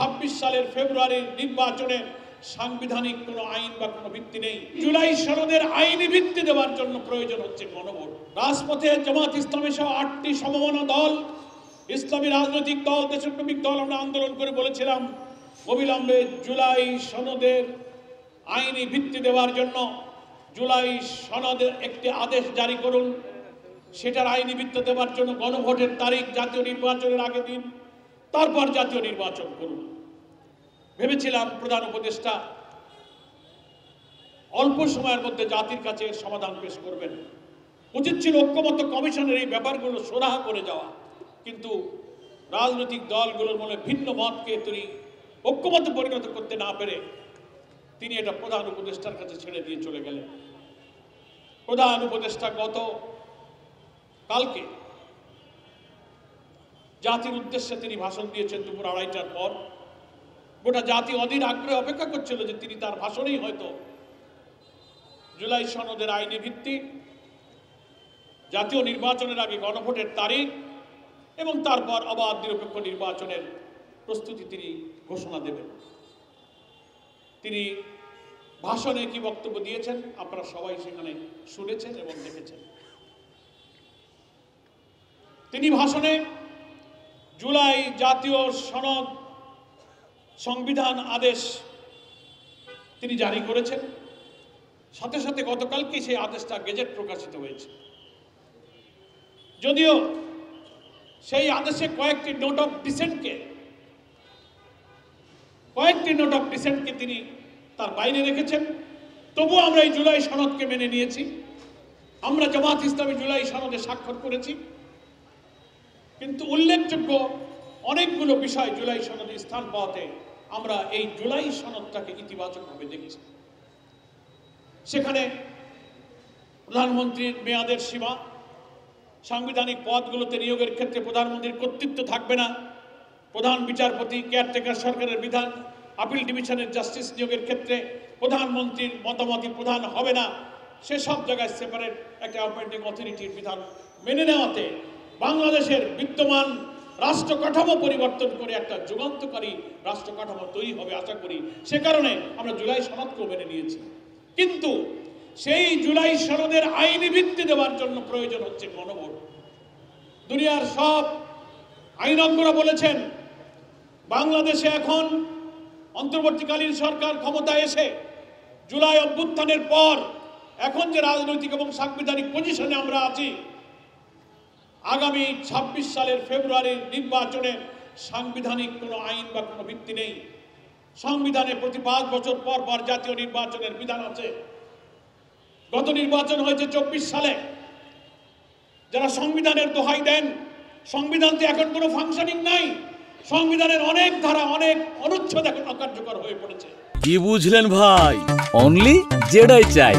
2026 সালের ফেব্রুয়ারির নির্বাচনে সাংবিধানিক কোনো আইন বা কোনো ভিত্তি নেই। জুলাই সনদের আইনি ভিত্তি দেওয়ার জন্য প্রয়োজন হচ্ছে গণভোট। রাজপথে জামাত ইসলামী সহ 8টি সমমনা দল, ইসলামী রাজনৈতিক দল, দেশপ্রেমিক দল আমরা আন্দোলন করে বলেছিলাম অবিলম্বে জুলাই সনদের আইনি ভিত্তি দেওয়ার জন্য জুলাই সনদের একটি আদেশ জারি করুন। সেটার আইনি ভিত্তি দেওয়ার জন্য গণভোটের তারিখ জাতীয় নির্বাচনের আগের দিন, তারপর জাতীয় নির্বাচন করুন। ভেবেছিলাম প্রধান উপদেষ্টা অল্প সময়ের মধ্যে জাতির কাছে সমাধান পেশ করবেন। উচিত ছিল ঐক্যমত্য কমিশনের এই ব্যাপারগুলো সুরাহা করে যাওয়া, কিন্তু রাজনৈতিক দলগুলোর মনে ভিন্ন মতকে তিনি ঐক্যমত্যে পরিণত করতে না পেরে তিনি এটা প্রধান উপদেষ্টার কাছে ছেড়ে দিয়ে চলে গেলেন। প্রধান উপদেষ্টা গত কালকে জাতির উদ্দেশ্যে তিনি ভাষণ দিয়েছেন দুপুর 2:30টার পর। গোটা জাতি অধীর আগ্রহে অপেক্ষা করছিল যে তিনি তার ভাষণেই হয়তো জুলাই সনদের আইনি ভিত্তি, জাতীয় নির্বাচনের আগে গণভোটের তারিখ এবং তারপর অবাধ নিরপেক্ষ নির্বাচনের প্রস্তুতি তিনি ঘোষণা দেবেন। তিনি ভাষণে কি বক্তব্য দিয়েছেন আপনারা সবাই সেখানে শুনেছেন এবং দেখেছেন। তিনি ভাষণে জুলাই জাতীয় সনদ সংবিধান আদেশ তিনি জারি করেছেন, সাথে সাথে গতকালকে সেই আদেশটা গেজেট প্রকাশিত হয়েছে। যদিও সেই আদেশে কয়েকটি নোট অফ ডিসেন্টকে তিনি তার বাইরে রেখেছেন, তবুও আমরা এই জুলাই সনদকে মেনে নিয়েছি। আমরা জামাত ইসলামী জুলাই সনদে স্বাক্ষর করেছি, কিন্তু উল্লেখযোগ্য অনেকগুলো বিষয় জুলাই সনদে স্থান পাওয়াতে আমরা এই জুলাই সনদটাকে ইতিবাচকভাবে দেখেছি। সেখানে প্রধানমন্ত্রীর মেয়াদের সীমা, সাংবিধানিক পদগুলোতে নিয়োগের ক্ষেত্রে প্রধানমন্ত্রীর কর্তৃত্ব থাকবে না, প্রধান বিচারপতি, কেয়ারটেকার সরকারের বিধান, আপিল ডিভিশনের জাস্টিস নিয়োগের ক্ষেত্রে প্রধানমন্ত্রীর মতামতই প্রধান হবে না, সেসব জায়গায় সেপারেট একটা অ্যাপয়েন্টিং অথরিটির বিধান মেনে নেওয়াতে বাংলাদেশের বিদ্যমান রাষ্ট্র কাঠামো পরিবর্তন করে একটা যুগান্তকারী রাষ্ট্র কাঠামো তৈরি হবে আশা করি। সে কারণে আমরা জুলাই সনদকেও মেনে নিয়েছি, কিন্তু সেই জুলাই সনদের আইনি ভিত্তি দেওয়ার জন্য প্রয়োজন হচ্ছে গণভোট। দুনিয়ার সব আইনজ্ঞরা বলেছেন বাংলাদেশে এখন অন্তর্বর্তীকালীন সরকার ক্ষমতায় এসে জুলাই অভ্যুত্থানের পর এখন যে রাজনৈতিক এবং সাংবিধানিক পজিশনে আমরা আছি, আগামী 26 সালের ফেব্রুয়ারির নির্বাচনে সাংবিধানিক কোনো আইন বা কোনো ভিত্তি নেই। সংবিধানে প্রতি 5 বছর পর পর জাতীয় নির্বাচনের বিধান আছে। গত নির্বাচন হয়েছে 24 সালে। যারা সংবিধানের দোহাই দেন, সংবিধানতে এখন কোনো ফাংশনিং নাই, সংবিধানের অনেক ধারা, অনেক অনুচ্ছেদ এখন অকার্যকর হয়ে পড়েছে। কি বুঝলেন ভাই? অনলি যেটাই চাই।